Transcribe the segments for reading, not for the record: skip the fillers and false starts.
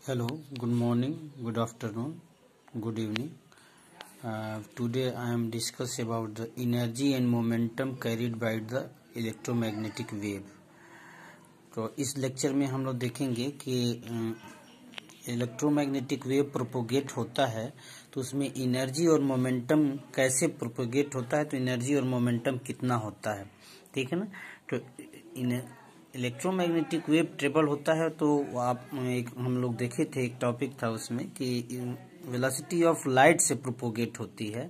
Hello, good morning, good afternoon, good evening. Today I am discuss about the energy and momentum carried by the electromagnetic wave. तो इस lecture में हम लोग देखेंगे कि electromagnetic wave propagate होता है तो उसमें एनर्जी और मोमेंटम कैसे प्रोपोगेट होता है, तो एनर्जी और मोमेंटम कितना होता है, ठीक है ना। तो इलेक्ट्रोमैग्नेटिक वेव ट्रेवल होता है तो हम लोग देखे थे, एक टॉपिक था उसमें कि वेलोसिटी ऑफ लाइट से प्रोपोगेट होती है।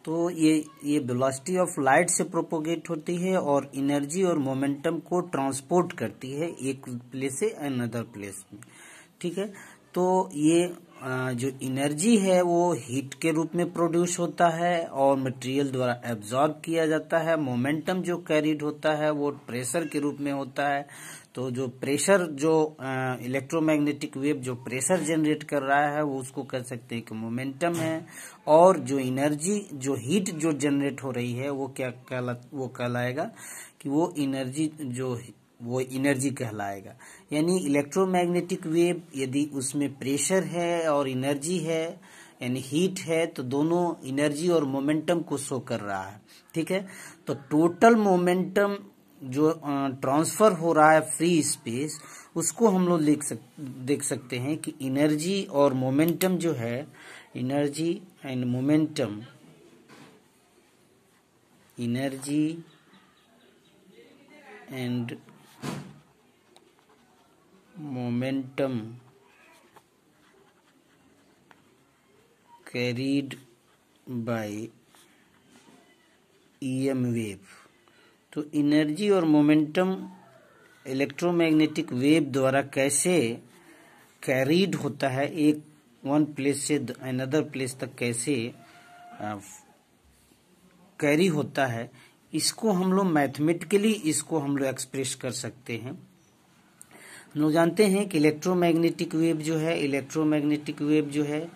तो ये वेलोसिटी ऑफ लाइट से प्रोपोगेट होती है और एनर्जी और मोमेंटम को ट्रांसपोर्ट करती है एक प्लेस से अनदर प्लेस में, ठीक है। तो ये जो एनर्जी है वो हीट के रूप में प्रोड्यूस होता है और मटेरियल द्वारा एब्जॉर्ब किया जाता है। मोमेंटम जो कैरिड होता है वो प्रेशर के रूप में होता है। तो जो प्रेशर, जो इलेक्ट्रोमैग्नेटिक वेव जो प्रेशर जनरेट कर रहा है वो उसको कह सकते हैं कि मोमेंटम है। और जो एनर्जी, जो हीट जो जनरेट हो रही है वो कहलाएगा कि वो एनर्जी कहलाएगा। यानी इलेक्ट्रोमैग्नेटिक वेव यदि उसमें प्रेशर है और एनर्जी है यानी हीट है तो दोनों एनर्जी और मोमेंटम को शो कर रहा है, ठीक है। तो टोटल मोमेंटम जो ट्रांसफर हो रहा है फ्री स्पेस, उसको हम लोग देख सकते हैं कि एनर्जी और मोमेंटम जो है, energy and momentum, energy and momentum carried by EM wave. तो एनर्जी और मोमेंटम इलेक्ट्रोमैग्नेटिक वेव द्वारा कैसे कैरीड होता है, एक वन प्लेस से अनदर प्लेस तक कैसे कैरी होता है, इसको हम लोग मैथमेटिकली इसको हम लोग एक्सप्रेस कर सकते हैं। हम लोग जानते हैं कि इलेक्ट्रोमैग्नेटिक वेव जो है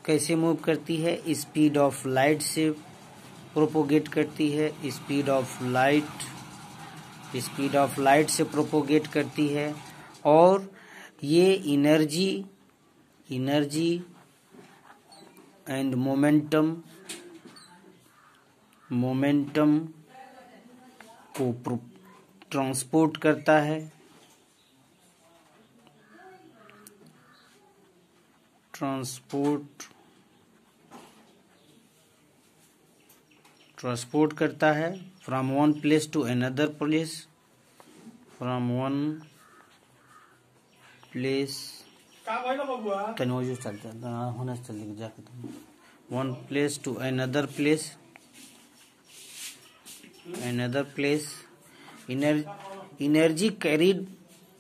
कैसे मूव करती है, स्पीड ऑफ लाइट से प्रोपोगेट करती है, स्पीड ऑफ लाइट से प्रोपोगेट करती है। और ये एनर्जी एंड मोमेंटम को ट्रांसपोर्ट करता है, ट्रांसपोर्ट करता है from one place to another place, from one place one place to another place. Energy carried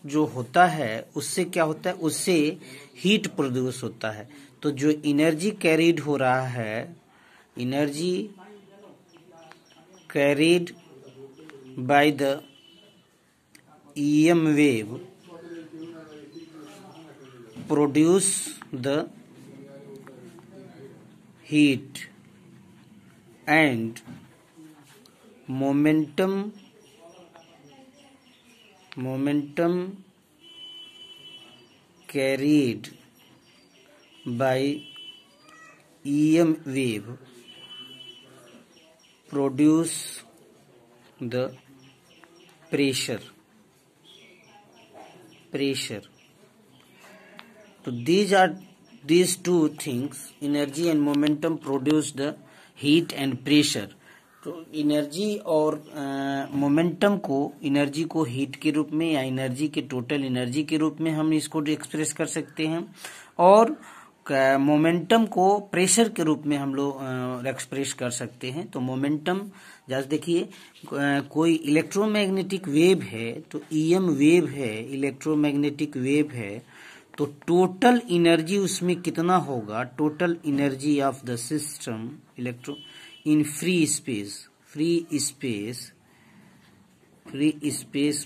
जो होता है उससे क्या होता है, उससे हीट प्रोड्यूस होता है। तो जो एनर्जी कैरिड हो रहा है, energy carried by the EM wave produce the heat and momentum carried by EM wave produce the pressure। तो these two things, energy and momentum, produce the heat and pressure। तो energy और momentum को, energy को heat के रूप में या energy के टोटल एनर्जी के रूप में हम इसको एक्सप्रेस कर सकते हैं, और मोमेंटम को प्रेशर के रूप में हम लोग एक्सप्रेस कर सकते हैं। तो मोमेंटम, जैसे देखिए कोई इलेक्ट्रोमैग्नेटिक वेव है तो ईएम वेव है, इलेक्ट्रोमैग्नेटिक वेव है, तो टोटल एनर्जी उसमें कितना होगा, total energy of the system electro in free space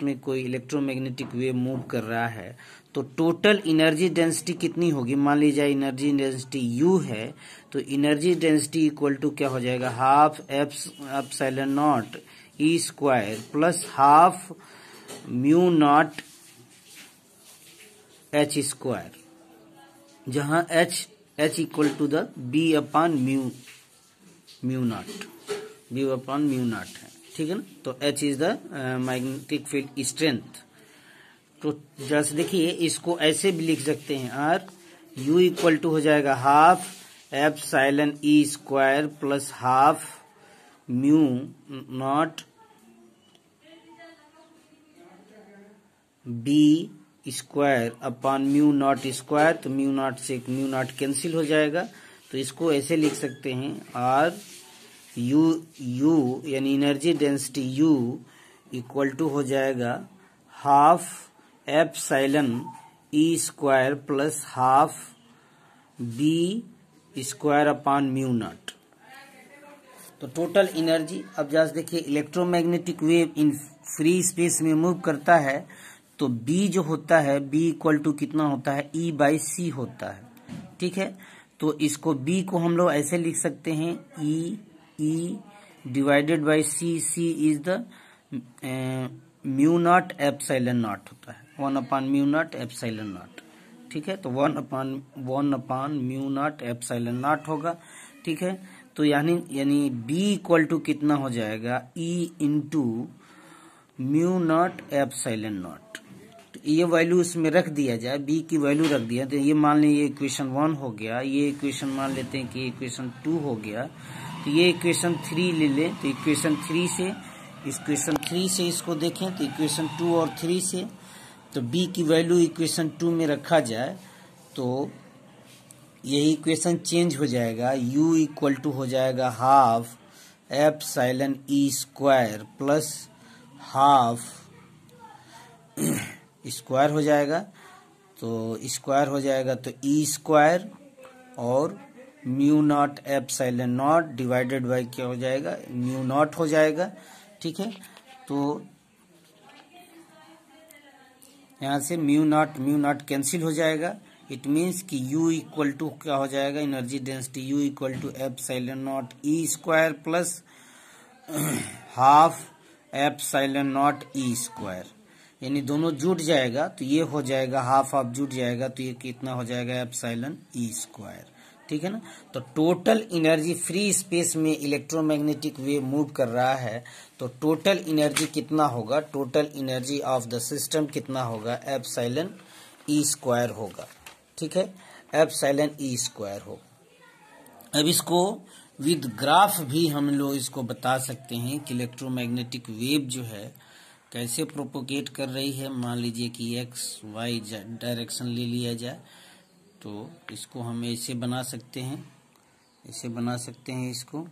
में कोई इलेक्ट्रोमैग्नेटिक वेव मूव कर रहा है तो टोटल एनर्जी डेंसिटी कितनी होगी। मान लीजिए एनर्जी डेंसिटी U है तो एनर्जी डेंसिटी इक्वल टू क्या हो जाएगा, half epsilon naught E square plus half mu naught H square. जहां H equal to the B upon mu naught है, ठीक है ना। तो H is the magnetic field strength. तो जैसे देखिए इसको ऐसे भी लिख सकते हैं, आर यू इक्वल टू हो जाएगा half epsilon E square plus half mu naught B square upon mu naught square. तो म्यू नॉट से म्यू नॉट कैंसिल हो जाएगा, तो इसको ऐसे लिख सकते हैं, आर यू यानी energy density u equal to हो जाएगा half epsilon E square plus half B square upon mu naught. तो टोटल एनर्जी, अब जैसे देखिए electromagnetic wave in free space में मूव करता है, तो B जो होता है B इक्वल टू कितना होता है, E/C होता है, ठीक है। तो इसको B को हम लोग ऐसे लिख सकते हैं, E divided by C is the mu naught epsilon not होता है, 1 upon mu naught epsilon not, ठीक है। तो 1 upon mu naught epsilon naught होगा, ठीक है। तो यानी B इक्वल टू कितना हो जाएगा, E into mu naught epsilon not. तो ये वैल्यू इसमें रख दिया जाए, B की वैल्यू रख दिया, तो ये मान लीजिए इक्वेशन 1 हो गया, ये इक्वेशन मान लेते हैं कि इक्वेशन 2 हो गया, तो ये इक्वेशन 3 ले लें, तो इक्वेशन 3 से इसको देखें, तो इक्वेशन 2 और 3 से, तो B की वैल्यू इक्वेशन 2 में रखा जाए, तो यही इक्वेशन चेंज हो जाएगा, U इक्वल टू हो जाएगा half epsilon E square plus half square हो जाएगा, तो स्क्वायर हो जाएगा, तो ई स्क्वायर और mu naught epsilon not divided by क्या हो जाएगा, म्यू नॉट हो जाएगा, ठीक है। तो यहाँ से म्यू नॉट कैंसिल हो जाएगा, इट मीन्स कि U इक्वल टू क्या हो जाएगा, energy density U equal to epsilon naught E square plus half epsilon naught E square, यानी दोनों जुट जाएगा, तो ये हो जाएगा हाफ जुट जाएगा, तो ये कितना हो जाएगा, एप्सिलॉन ई स्क्वायर, ठीक है ना। तो टोटल एनर्जी फ्री स्पेस में इलेक्ट्रोमैग्नेटिक वेव मूव कर रहा है, तो टोटल एनर्जी कितना होगा, total energy of the system कितना होगा, एप्सिलॉन ई स्क्वायर होगा, ठीक है, एप्सिलॉन ई स्क्वायर होगा। अब इसको विद ग्राफ भी हम लोग इसको बता सकते हैं कि इलेक्ट्रोमैग्नेटिक वेव जो है कैसे प्रोपोगेट कर रही है। मान लीजिए कि एक्स वाई डायरेक्शन ले लिया जाए, तो इसको हम ऐसे बना सकते हैं, इसको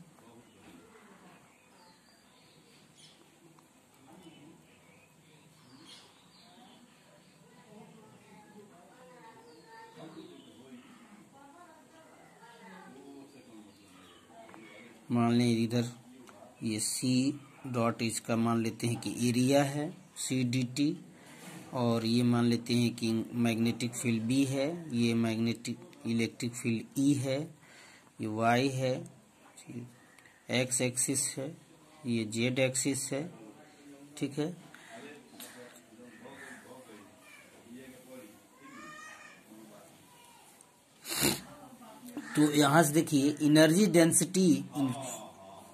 मान लें इधर ये C डॉट इसका मान लेते हैं कि एरिया है CDT, और ये मान लेते हैं कि मैग्नेटिक फील्ड B है, ये मैग्नेटिक इलेक्ट्रिक फील्ड E है, ये Y है, X एक्सिस है, ये Z एक्सिस है, ठीक है। तो यहाँ से देखिए energy density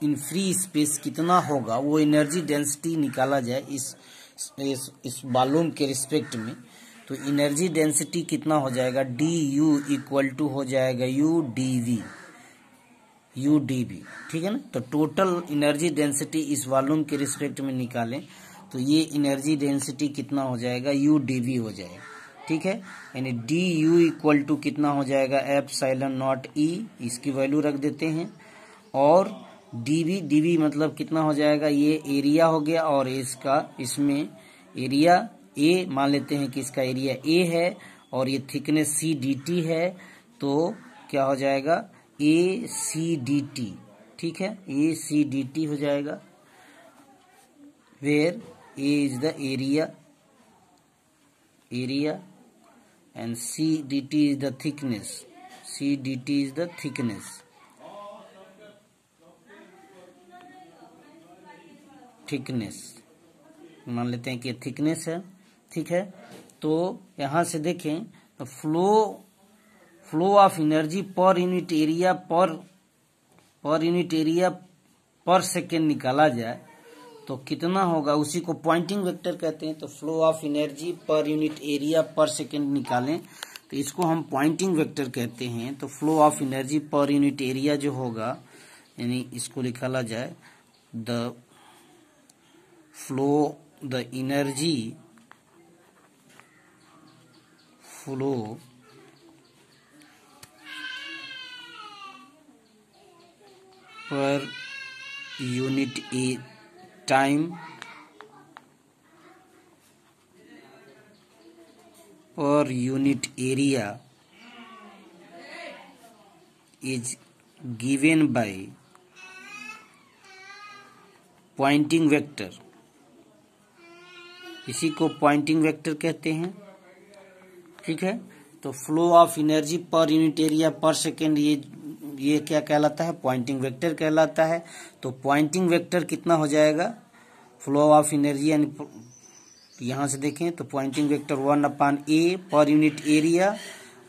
in free space कितना होगा, वो एनर्जी डेंसिटी निकाला जाए इस वॉल्यूम के रिस्पेक्ट में, तो एनर्जी डेंसिटी कितना हो जाएगा, DU इक्वल टू हो जाएगा UdV, ठीक है ना। तो टोटल एनर्जी डेंसिटी इस वॉल्यूम के रिस्पेक्ट में निकालें, तो ये एनर्जी डेंसिटी कितना हो जाएगा, UdV हो जाएगा, ठीक है। यानी DU इक्वल टू कितना हो जाएगा, एप्सिलॉन नॉट E, इसकी वैल्यू रख देते हैं, और DV मतलब कितना हो जाएगा, ये एरिया हो गया, और इसमें एरिया A मान लेते हैं कि इसका एरिया A है, और ये थिकनेस CDT है, तो क्या हो जाएगा, ACDT, ठीक है, ACDT हो जाएगा, where A is the area and CDT is the thickness, thickness मान लेते हैं कि थिकनेस है, ठीक है। तो यहां से देखें तो flow of energy per unit area per second निकाला जाए तो कितना होगा, उसी को पॉइंटिंग वेक्टर कहते हैं। तो flow of energy per unit area per second निकालें तो इसको हम पॉइंटिंग वेक्टर कहते हैं। तो flow of energy per unit area जो होगा, यानी इसको निकाला जाए the energy flow per unit time per unit area is given by Poynting vector. इसी को पॉइंटिंग वेक्टर कहते हैं। ठीक है, तो flow of energy per unit area per second ये क्या कहलाता है, पॉइंटिंग वेक्टर कहलाता है। तो पॉइंटिंग वेक्टर कितना हो जाएगा, फ्लो ऑफ एनर्जी, यानी यहां से देखें तो Poynting vector 1/a per unit area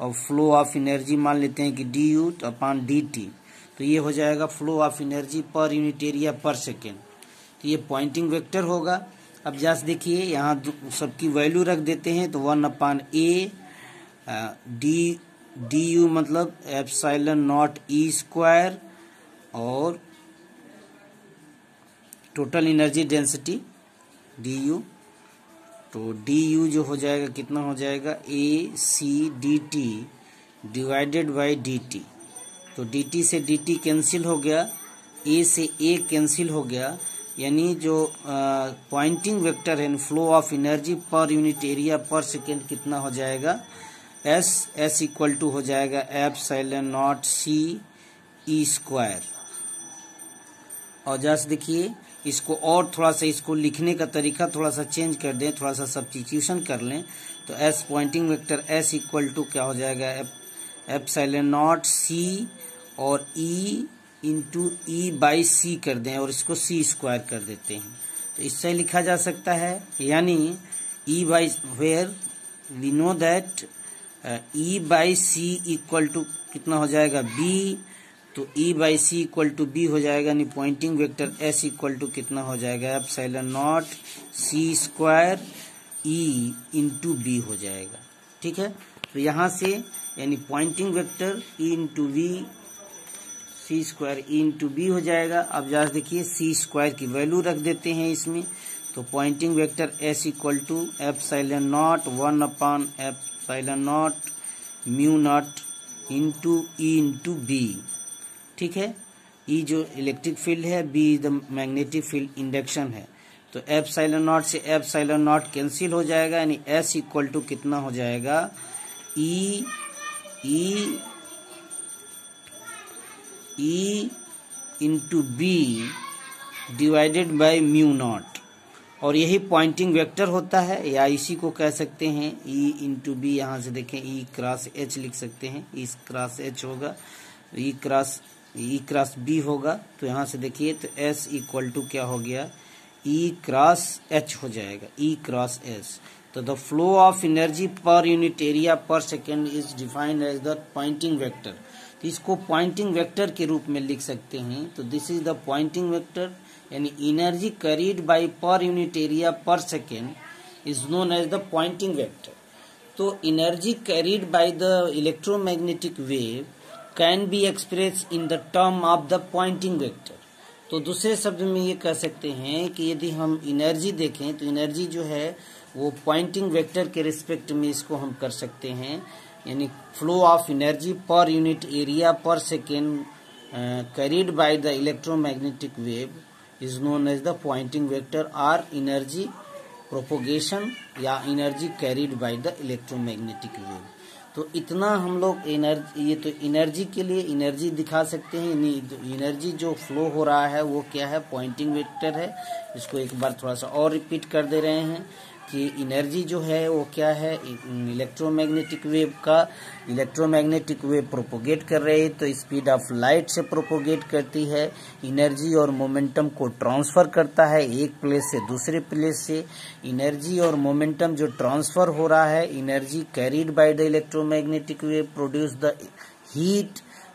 और फ्लो ऑफ एनर्जी मान लेते हैं कि du/dt। तो ये हो जाएगा flow of energy per unit area per second. तो ये पॉइंटिंग वेक्टर होगा। अब जस्ट देखिए यहाँ सबकी वैल्यू रख देते हैं। तो 1/a du मतलब ε0e² और टोटल एनर्जी डेंसिटी du। तो du जो हो जाएगा कितना हो जाएगा, AC/dt डिवाइडेड बाई dt। तो dt से dt कैंसिल हो गया, a से a कैंसिल हो गया, यानी जो पॉइंटिंग वेक्टर है flow of energy per unit area per second कितना हो जाएगा, s इक्वल टू हो जाएगा ε0ce²। और जस्ट देखिए इसको और थोड़ा सा इसको लिखने का तरीका थोड़ा सा चेंज कर दें, थोड़ा सा सब्स्टिट्यूशन कर लें। तो s Poynting vector s equal to क्या हो जाएगा, ε0c और e इंटू e/c कर दें और इसको c² कर देते हैं। तो इससे लिखा जा सकता है, यानी where we know that e/c equal to कितना हो जाएगा b। तो e/c इक्वल टू b हो जाएगा, यानी Poynting vector s equal to कितना हो जाएगा, ε0c² e इंटू b हो जाएगा। ठीक है, तो यहाँ से यानी Poynting vector e into v c² e into b हो जाएगा। अब जरा देखिए c² की वैल्यू रख देते हैं इसमें। तो Poynting vector s equal to ε0 1/ε0 into e into b। ठीक है, E जो इलेक्ट्रिक फील्ड है, B the magnetic field induction है। तो ε0 से ε0 कैंसिल हो जाएगा, यानी S इक्वल टू कितना हो जाएगा, E into B divided by μ0। और यही पॉइंटिंग वेक्टर होता है, या इसी को कह सकते हैं E इंटू B। यहाँ से देखें E क्रॉस H लिख सकते हैं, E क्रॉस H होगा, E क्रॉस B होगा। तो यहाँ से देखिए तो S इक्वल टू क्या हो गया, E क्रॉस H हो जाएगा, E क्रॉस S। तो the flow of energy per unit area per second is defined as the Poynting vector. तो इसको पॉइंटिंग वेक्टर के रूप में लिख सकते हैं। तो this is the Poynting vector, यानी energy carried by per unit area per second is known as the Poynting vector. तो energy carried by the electromagnetic wave can be express in the term of the Poynting vector. तो दूसरे शब्द में ये कह सकते हैं कि यदि हम एनर्जी देखें तो एनर्जी जो है वो पॉइंटिंग वेक्टर के रिस्पेक्ट में इसको हम कर सकते हैं, यानी flow of energy per unit area per second carried by the electromagnetic wave is known as the Poynting vector और एनर्जी प्रोपोगेशन या energy carried by the electromagnetic wave. तो इतना हम लोग एनर्जी, ये तो एनर्जी के लिए एनर्जी दिखा सकते हैं। एनर्जी जो फ्लो हो रहा है वो क्या है, पॉइंटिंग वेक्टर है। इसको एक बार थोड़ा सा और रिपीट कर दे रहे हैं। कि एनर्जी जो है वो क्या है, इलेक्ट्रोमैग्नेटिक वेव प्रोपोगेट कर रही है तो स्पीड ऑफ लाइट से प्रोपोगेट करती है, एनर्जी और मोमेंटम को ट्रांसफर करता है एक प्लेस से दूसरे प्लेस से। एनर्जी और मोमेंटम जो ट्रांसफर हो रहा है, energy carried by the electromagnetic wave produce the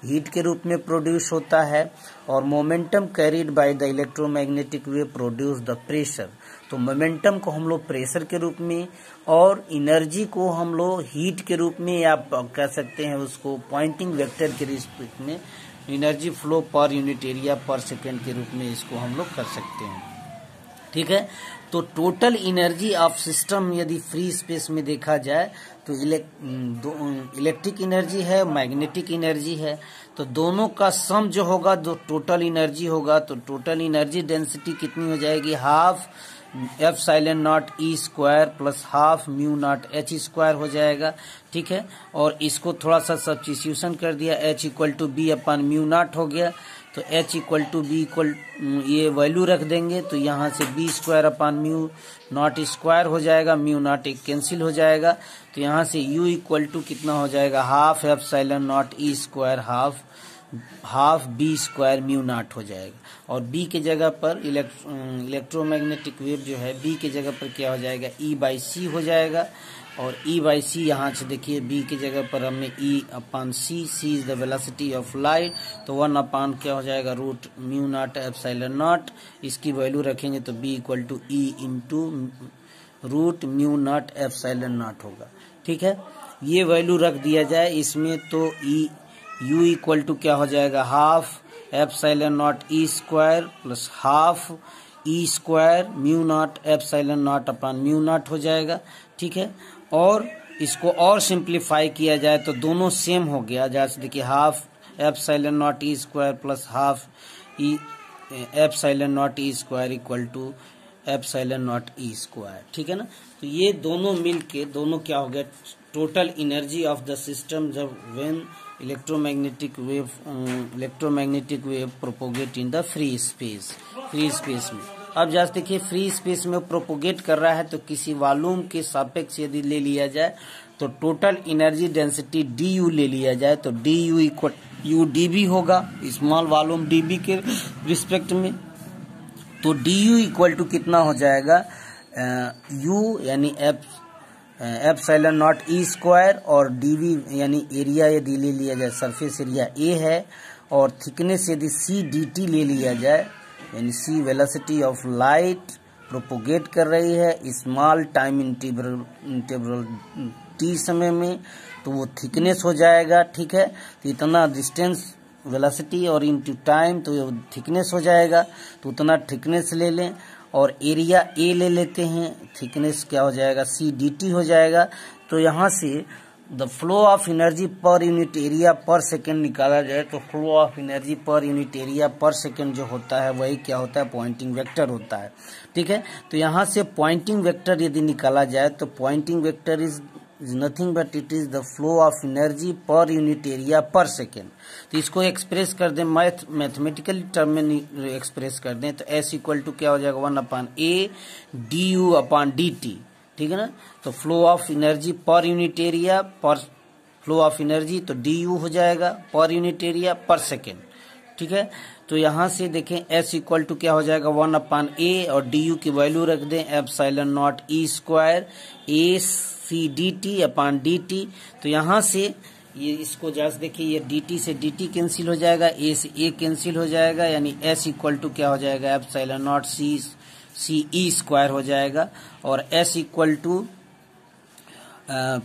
heat के रूप में प्रोड्यूस होता है, और momentum carried by the electromagnetic wave produce the pressure. तो मोमेंटम को हम लोग प्रेशर के रूप में और एनर्जी को हम लोग हीट के रूप में, या कह सकते हैं उसको पॉइंटिंग वेक्टर के रिस्पेक्ट में energy flow per unit area per second के रूप में इसको हम लोग कर सकते हैं। ठीक है, तो टोटल एनर्जी ऑफ सिस्टम यदि फ्री स्पेस में देखा जाए तो इलेक्ट्रिक एनर्जी है, मैग्नेटिक एनर्जी है, तो दोनों का सम जो होगा जो टोटल एनर्जी होगा, तो टोटल एनर्जी डेंसिटी कितनी हो जाएगी, half epsilon naught E square plus half mu not H square हो जाएगा। ठीक है, और इसको थोड़ा सा सब्स्टिट्यूशन कर दिया, H equal to B upon mu naught हो गया, तो H equal to B equal ये वैल्यू रख देंगे तो यहाँ से B square upon mu naught square हो जाएगा, म्यू नॉट एक कैंसिल हो जाएगा, तो यहाँ से यू इक्वल टू कितना हो जाएगा, half epsilon naught E square half B square mu naught हो जाएगा। और बी के जगह पर इलेक्ट्रोमैग्नेटिक वेव जो है बी के जगह पर क्या हो जाएगा, ई बाई सी हो जाएगा, और ई बाई सी यहाँ से देखिए बी की जगह पर हमने E upon C is the velocity of light, तो 1 अपान क्या हो जाएगा, root mu naught epsilon naught, इसकी वैल्यू रखेंगे तो B equal to E into root mu naught epsilon naught होगा। ठीक है, ये वैल्यू रख दिया जाए इसमें तो ई यू इक्वल टू क्या हो जाएगा, half epsilon naught E square plus half E square mu naught epsilon not upon mu naught हो जाएगा। ठीक है, और इसको और सिंप्लीफाई किया जाए तो दोनों सेम हो गया, जैसे देखिए half epsilon naught E square plus half E epsilon naught E square equal to epsilon naught E square. ठीक है ना, तो ये दोनों मिलके दोनों क्या हो गया, total energy of the system जब when electromagnetic wave propagate in the free space में। अब जैसे देखिए फ्री स्पेस में प्रोपोगेट कर रहा है तो किसी वॉल्यूम के सापेक्ष यदि ले लिया जाए तो total energy density D U ले लिया जाए तो D U equal U D B होगा, स्मॉल वॉल्यूम डी बी के रिस्पेक्ट में। तो डी यू इक्वल टू कितना हो जाएगा, यू यानी एप्सिलॉन नॉट ई स्क्वायर, और डीवी यानी एरिया यदि ले लिया जाए सरफेस एरिया ए है, और थिकनेस यदि सी डी टी ले लिया जाए यानी सी वेलोसिटी ऑफ लाइट प्रोपोगेट कर रही है स्मॉल टाइम इंटरवल टी समय में, तो वो थिकनेस हो जाएगा। ठीक है, तो इतना डिस्टेंस वेलोसिटी और इनटू टाइम तो थिकनेस हो जाएगा, तो उतना थिकनेस ले लें, और एरिया ए ले लेते हैं, थिकनेस क्या हो जाएगा, सी डी टी हो जाएगा। तो यहाँ से the flow of energy per unit area per second निकाला जाए तो flow of energy per unit area per second जो होता है वही क्या होता है, पॉइंटिंग वेक्टर होता है। ठीक है, तो यहाँ से पॉइंटिंग वेक्टर यदि निकाला जाए तो Poynting vector is nothing but it is the flow of energy per unit area per second. तो इसको एक्सप्रेस कर दें मैथमेटिकल टर्म में एक्सप्रेस कर दें तो एस इक्वल टू क्या हो जाएगा, 1 upon A D U upon D T. ठीक है ना, तो flow of energy per unit area per flow of energy तो डी यू हो जाएगा पर यूनिट एरिया पर सेकेंड। ठीक है, तो यहाँ से देखें एस इक्वल टू क्या हो जाएगा, 1 अपान ए और डी यू की वैल्यू रख दें epsilon naught E square A C D T upon D T. तो यहाँ से ये इसको जैसे देखिए ये डी टी से डी टी कैंसिल हो जाएगा, ए से ए कैंसिल हो जाएगा, यानी एस इक्वल टू क्या हो जाएगा, epsilon naught C E square हो जाएगा, और एस इक्वल टू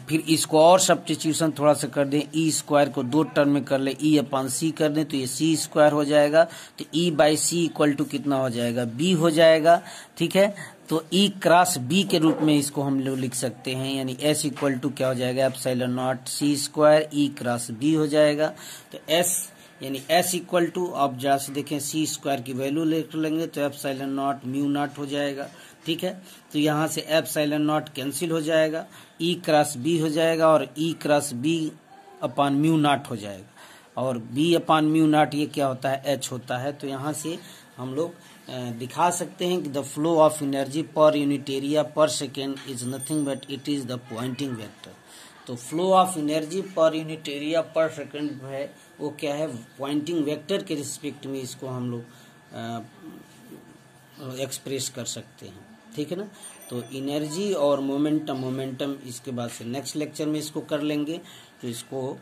फिर इसको और सब्स्टिट्यूशन थोड़ा सा कर दें, ई स्क्वायर को 2 टर्म में कर ले, ई अपान सी कर दें तो ये सी स्क्वायर हो जाएगा, तो ई बाई सी इक्वल टू कितना हो जाएगा, बी हो जाएगा। ठीक है, तो ई क्रॉस बी के रूप में इसको हम लोग लिख सकते हैं, यानी एस इक्वल टू क्या हो जाएगा, epsilon naught C square E cross B हो जाएगा। तो एस यानी एस इक्वल टू आप जैसे देखें सी स्क्वायर की वैल्यू लेंगे तो एप्सिलॉन नॉट म्यू नॉट हो जाएगा। ठीक है, तो यहाँ से एप्सिलॉन नॉट कैंसिल हो जाएगा, ई क्रॉस बी हो जाएगा, और ई क्रॉस बी अपान म्यू नॉट हो जाएगा, और बी अपान म्यू नॉट ये क्या होता है, एच होता है। तो यहाँ से हम लोग दिखा सकते हैं कि the flow of energy per unit area per second is nothing but it is the Poynting vector. तो flow of energy per unit area per second है वो क्या है, पॉइंटिंग वेक्टर के रिस्पेक्ट में इसको हम लोग एक्सप्रेस कर सकते हैं, ठीक है ना। तो एनर्जी और मोमेंटम इसके बाद से नेक्स्ट लेक्चर में इसको कर लेंगे। तो इसको